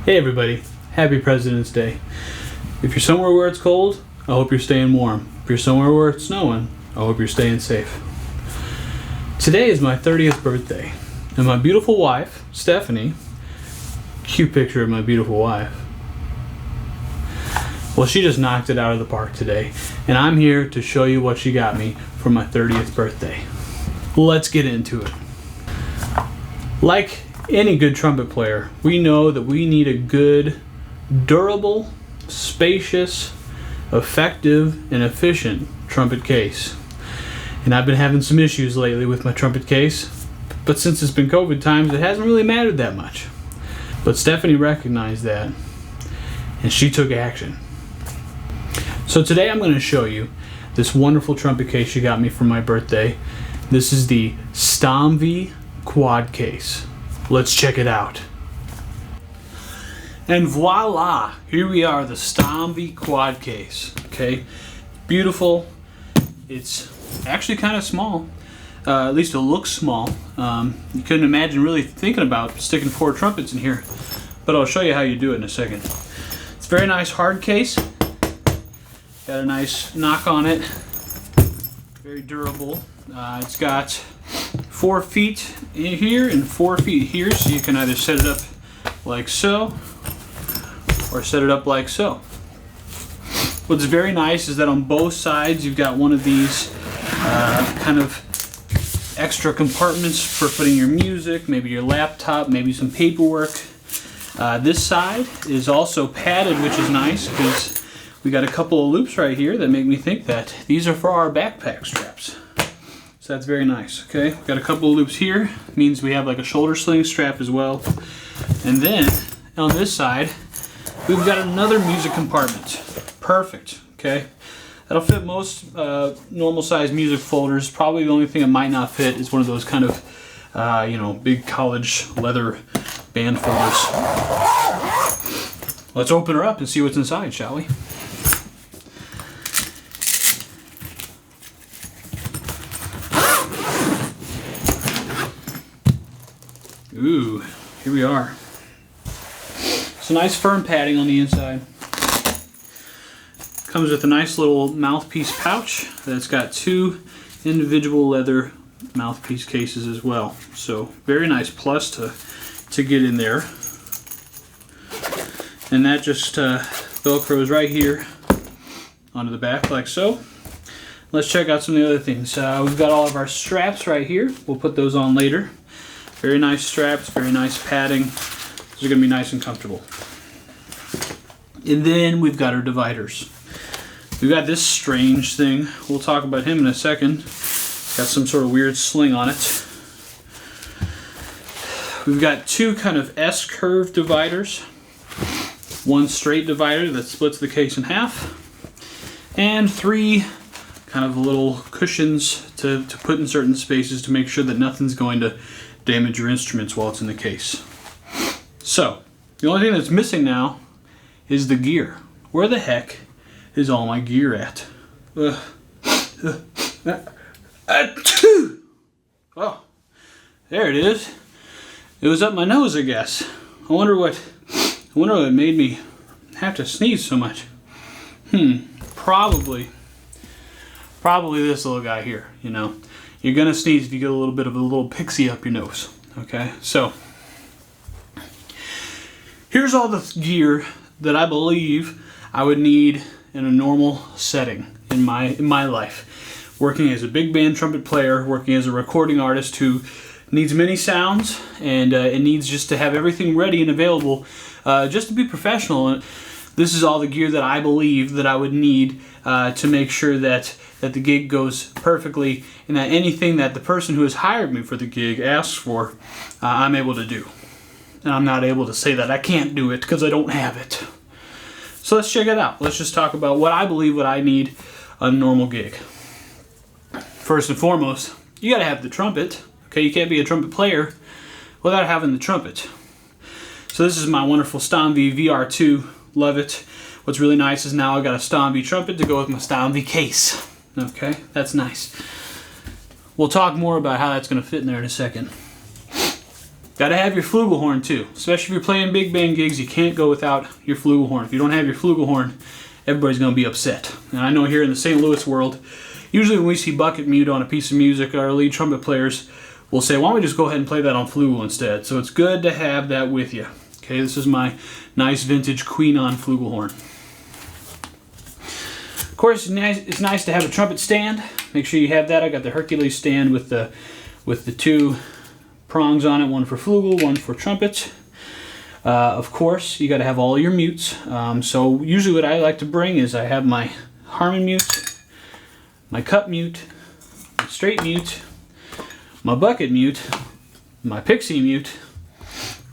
Hey everybody, happy President's Day. If you're somewhere where it's cold, I hope you're staying warm. If you're somewhere where it's snowing, I hope you're staying safe. Today is my 30th birthday, and my beautiful wife, Stephanie, cute picture of my beautiful wife, well, she just knocked it out of the park today, and I'm here to show you what she got me for my 30th birthday. Let's get into it. Like any good trumpet player, we know that we need a good, durable, spacious, effective, and efficient trumpet case. And I've been having some issues lately with my trumpet case, but since it's been COVID times, it hasn't really mattered that much. But Stephanie recognized that, and she took action. So today I'm going to show you this wonderful trumpet case she got me for my birthday. This is the Stomvi Quad Case. Let's check it out. And voila, here we are, the Stomvi Quad Case. Okay, beautiful. It's actually kind of small. At least it looks small. You couldn't imagine really thinking about sticking 4 trumpets in here, but I'll show you how you do it in a second. It's a very nice hard case. Got a nice knock on it. Very durable. It's got 4 feet in here and 4 feet here, so you can either set it up like so or set it up like so. What's very nice is that on both sides you've got one of these kind of extra compartments for putting your music, maybe your laptop, maybe some paperwork. This side is also padded, which is nice because we got a couple of loops right here that make me think that these are for our backpack straps. So that's very nice. Okay, we've got a couple of loops here. Means we have like a shoulder sling strap as well. And then on this side, we've got another music compartment. Perfect. Okay, that'll fit most normal size music folders. Probably the only thing it might not fit is one of those kind of big college leather band folders. Let's open her up and see what's inside, shall we? Ooh, here we are. It's a nice firm padding on the inside. Comes with a nice little mouthpiece pouch that's got 2 individual leather mouthpiece cases as well. So very nice plus to get in there. And that just velcros right here onto the back like so. Let's check out some of the other things. We've got all of our straps right here. We'll put those on later. Very nice straps, very nice padding. These are going to be nice and comfortable. And then we've got our dividers. We've got this strange thing. We'll talk about him in a second. Got some sort of weird sling on it. We've got 2 kind of S-curve dividers. 1 straight divider that splits the case in half. And 3 kind of little cushions to put in certain spaces to make sure that nothing's going to damage your instruments while it's in the case. So, the only thing that's missing now is the gear. Where the heck is all my gear at? Oh, there it is. It was up my nose, I guess. I wonder what made me have to sneeze so much. Probably this little guy here, you know. You're gonna sneeze if you get a little bit of a little pixie up your nose. Okay, so here's all the gear that I believe I would need in a normal setting in my life. Working as a big band trumpet player, working as a recording artist who needs many sounds, and it needs just to have everything ready and available just to be professional. This is all the gear that I believe that I would need to make sure that the gig goes perfectly, and that anything that the person who has hired me for the gig asks for, I'm able to do. And I'm not able to say that I can't do it because I don't have it. So let's check it out. Let's just talk about what I believe what I need on a normal gig. First and foremost, you gotta have the trumpet. Okay, you can't be a trumpet player without having the trumpet. So this is my wonderful Stomvi VR2. Love it. What's really nice is now I got a Stomvi trumpet to go with my Stomvi case. Okay, that's nice. We'll talk more about how that's going to fit in there in a second. Gotta have your flugelhorn too, especially if you're playing big band gigs. You can't go without your flugelhorn. If you don't have your flugelhorn, everybody's gonna be upset. And I know here in the St. Louis world, usually when we see bucket mute on a piece of music, our lead trumpet players will say, why don't we just go ahead and play that on flugel instead? So it's good to have that with you. Okay, this is my nice vintage Queen-on flugelhorn. Of course, it's nice to have a trumpet stand. Make sure you have that. I got the Hercules stand with the two prongs on it, one for flugel, one for trumpet. Of course, you got to have all your mutes. So usually what I like to bring is I have my Harmon mute, my cup mute, my straight mute, my bucket mute, my pixie mute,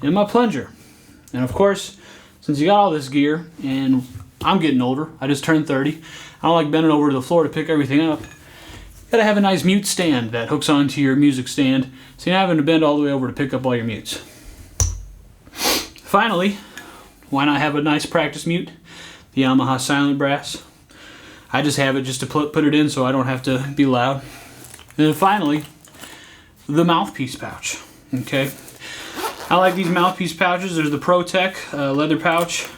and my plunger. And of course, since you got all this gear, and I'm getting older, I just turned 30, I don't like bending over to the floor to pick everything up. You gotta have a nice mute stand that hooks onto your music stand, so you're not having to bend all the way over to pick up all your mutes. Finally, why not have a nice practice mute? The Yamaha Silent Brass. I just have it just to put it in so I don't have to be loud. And then finally, the mouthpiece pouch. Okay, I like these mouthpiece pouches. There's the ProTech leather pouch.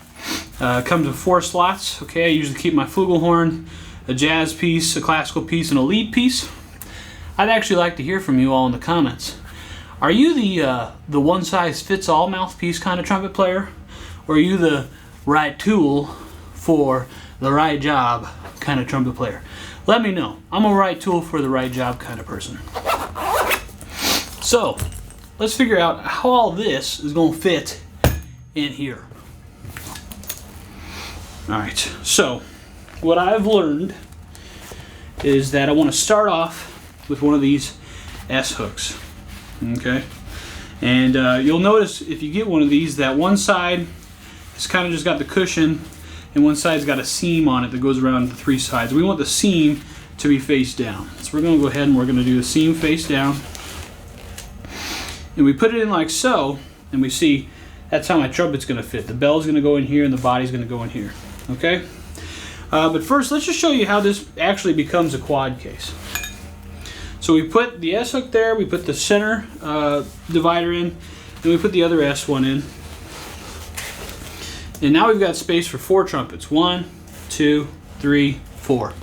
Comes with 4 slots. Okay, I usually keep my flugelhorn, a jazz piece, a classical piece, and a lead piece. I'd actually like to hear from you all in the comments. Are you the one-size-fits-all mouthpiece kind of trumpet player? Or are you the right tool for the right job kind of trumpet player? Let me know. I'm a right tool for the right job kind of person. So, let's figure out how all this is going to fit in here. Alright, so what I've learned is that I want to start off with one of these S hooks. Okay, and you'll notice if you get one of these that one side has kind of just got the cushion and one side's got a seam on it that goes around the 3 sides. We want the seam to be face down. So we're going to go ahead and we're going to do the seam face down. And we put it in like so, and we see that's how my trumpet's going to fit. The bell's going to go in here and the body's going to go in here. Okay? But first, let's just show you how this actually becomes a quad case. So we put the S hook there, we put the center divider in, and we put the other S one in. And now we've got space for 4 trumpets. 1, 2, 3, 4.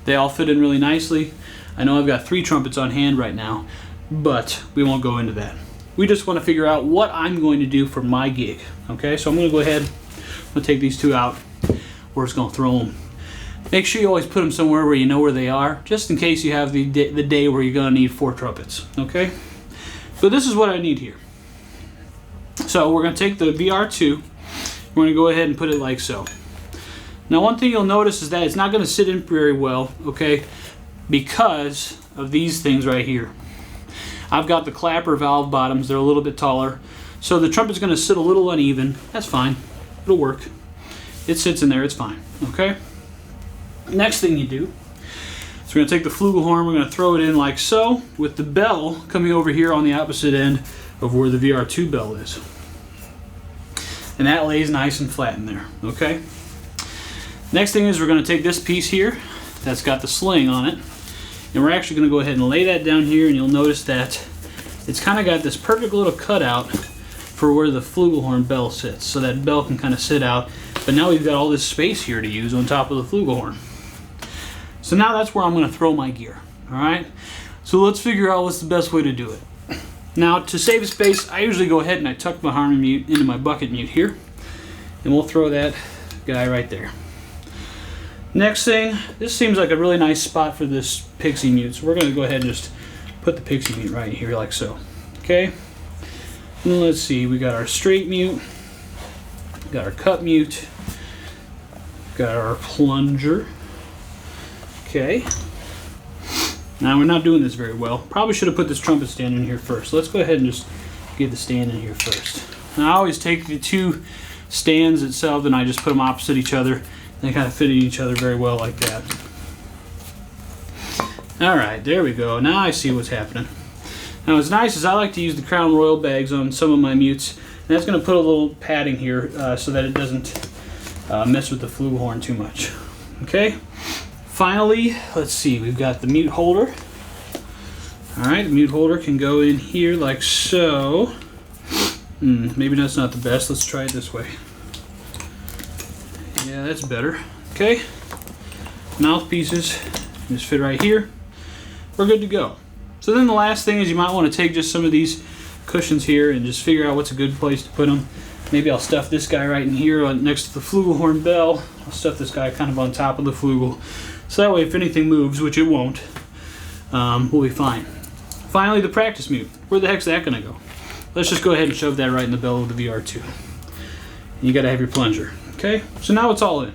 They all fit in really nicely. I know I've got 3 trumpets on hand right now, but we won't go into that. We just want to figure out what I'm going to do for my gig. Okay, so I'm going to go ahead, I'm going to take these 2 out. We're just going to throw them. Make sure you always put them somewhere where you know where they are, just in case you have the day where you're going to need 4 trumpets. Okay, so this is what I need here. So we're going to take the VR2. We're going to go ahead and put it like so. Now one thing you'll notice is that it's not going to sit in very well, okay, because of these things right here. I've got the clapper valve bottoms, they're a little bit taller, so the trumpet's going to sit a little uneven. That's fine, it'll work. It sits in there, it's fine, okay? Next thing you do is we're going to take the flugelhorn, we're going to throw it in like so, with the bell coming over here on the opposite end of where the VR2 bell is. And that lays nice and flat in there, okay? Next thing is we're going to take this piece here that's got the sling on it, and we're actually going to go ahead and lay that down here, and you'll notice that it's kind of got this perfect little cutout for where the flugelhorn bell sits, so that bell can kind of sit out, but now we've got all this space here to use on top of the flugelhorn. So now that's where I'm going to throw my gear, alright? So let's figure out what's the best way to do it. Now to save space, I usually go ahead and I tuck my Harmon mute into my bucket mute here, and we'll throw that guy right there. Next thing, this seems like a really nice spot for this pixie mute, so we're going to go ahead and just put the pixie mute right here like so. Okay, and let's see, we got our straight mute, got our cup mute, got our plunger. Okay, now we're not doing this very well. Probably should have put this trumpet stand in here first. Let's go ahead and just get the stand in here first. Now I always take the 2 stands itself and I just put them opposite each other. They kind of fit in each other very well like that. Alright, there we go. Now I see what's happening. Now what's nice is I like to use the Crown Royal bags on some of my mutes. And that's going to put a little padding here so that it doesn't mess with the flugelhorn too much. Okay? Finally, let's see, we've got the mute holder. Alright, the mute holder can go in here like so. Maybe that's not the best. Let's try it this way. Yeah, that's better. Okay. Mouthpieces just fit right here. We're good to go. So then the last thing is you might want to take just some of these cushions here and just figure out what's a good place to put them. Maybe I'll stuff this guy right in here next to the flugelhorn bell. I'll stuff this guy kind of on top of the flugel. So that way if anything moves, which it won't, we'll be fine. Finally, the practice mute. Where the heck's that going to go? Let's just go ahead and shove that right in the bell of the VR2. And you got to have your plunger. Okay, so now it's all in.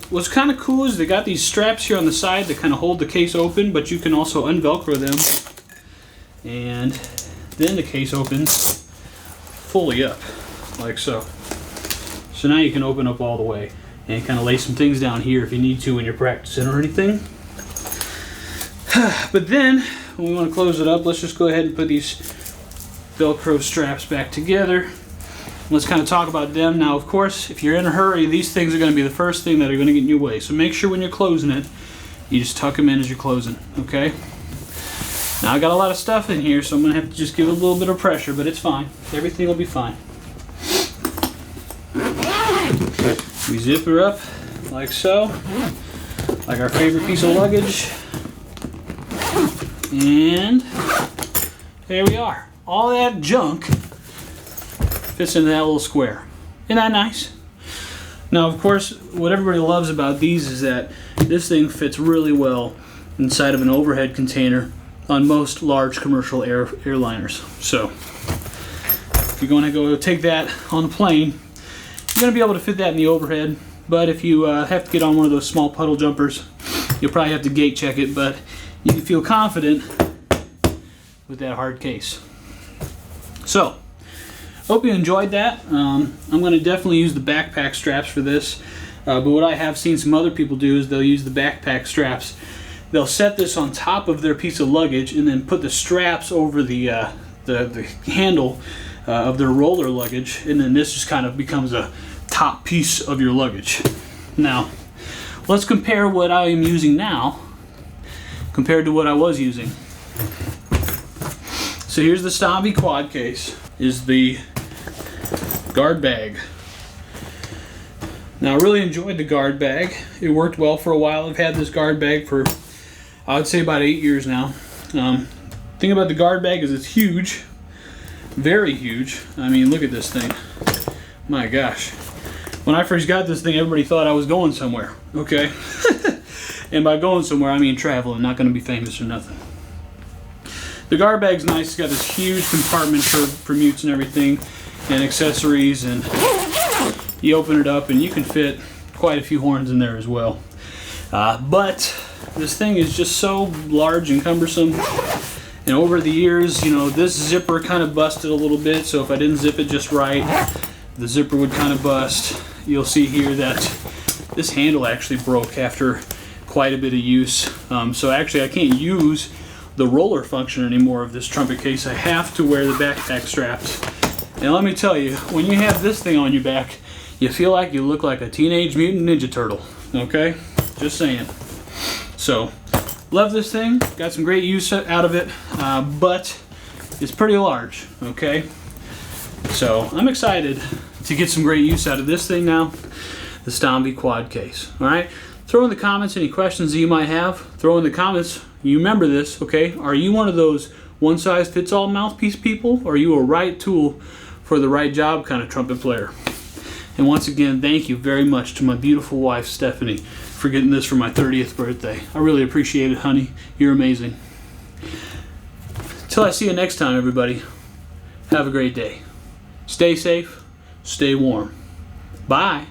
What's kind of cool is they got these straps here on the side that kind of hold the case open, but you can also unvelcro them. And then the case opens fully up, like so. So now you can open up all the way and kind of lay some things down here if you need to when you're practicing or anything. But then, when we want to close it up, let's just go ahead and put these Velcro straps back together. Let's kind of talk about them. Now, of course, if you're in a hurry, these things are going to be the first thing that are going to get in your way. So make sure when you're closing it, you just tuck them in as you're closing, okay? Now, I got a lot of stuff in here, so I'm going to have to just give it a little bit of pressure, but it's fine. Everything will be fine. We zip her up like so, like our favorite piece of luggage. And there we are. All that junk fits into that little square. Isn't that nice? Now, of course, what everybody loves about these is that this thing fits really well inside of an overhead container on most large commercial airliners. So, if you're going to go take that on the plane, you're going to be able to fit that in the overhead. But if you have to get on one of those small puddle jumpers, you'll probably have to gate check it, but you can feel confident with that hard case. So, hope you enjoyed that. I'm going to definitely use the backpack straps for this, but what I have seen some other people do is they'll use the backpack straps. They'll set this on top of their piece of luggage and then put the straps over the handle of their roller luggage, and then this just kind of becomes a top piece of your luggage. Now, let's compare what I am using now compared to what I was using. So here's the Stomvi quad case, is the guard bag. Now I really enjoyed the guard bag. It worked well for a while. I've had this guard bag for, I would say, about 8 years now. Thing about the guard bag is it's huge, very huge. I mean, look at this thing. My gosh. When I first got this thing, everybody thought I was going somewhere, okay? And by going somewhere, I mean traveling, not going to be famous or nothing. The guard bag's nice. It's got this huge compartment for mutes and everything, and accessories, and you open it up and you can fit quite a few horns in there as well. But this thing is just so large and cumbersome, and over the years, you know, this zipper kind of busted a little bit, so if I didn't zip it just right, the zipper would kind of bust. You'll see here that this handle actually broke after quite a bit of use. So actually I can't use the roller function anymore of this trumpet case. I have to wear the backpack straps. And let me tell you, when you have this thing on your back, you feel like you look like a Teenage Mutant Ninja Turtle, okay? Just saying. So, love this thing, got some great use out of it, but it's pretty large, okay? So, I'm excited to get some great use out of this thing now, the Stomvi quad case, all right? Throw in the comments any questions that you might have. Throw in the comments, you remember this, okay? Are you one of those one-size-fits-all mouthpiece people, or are you a right tool for the right job kind of trumpet player? And once again, thank you very much to my beautiful wife, Stephanie, for getting this for my 30th birthday. I really appreciate it, honey. You're amazing. Till I see you next time, everybody, have a great day. Stay safe, stay warm. Bye.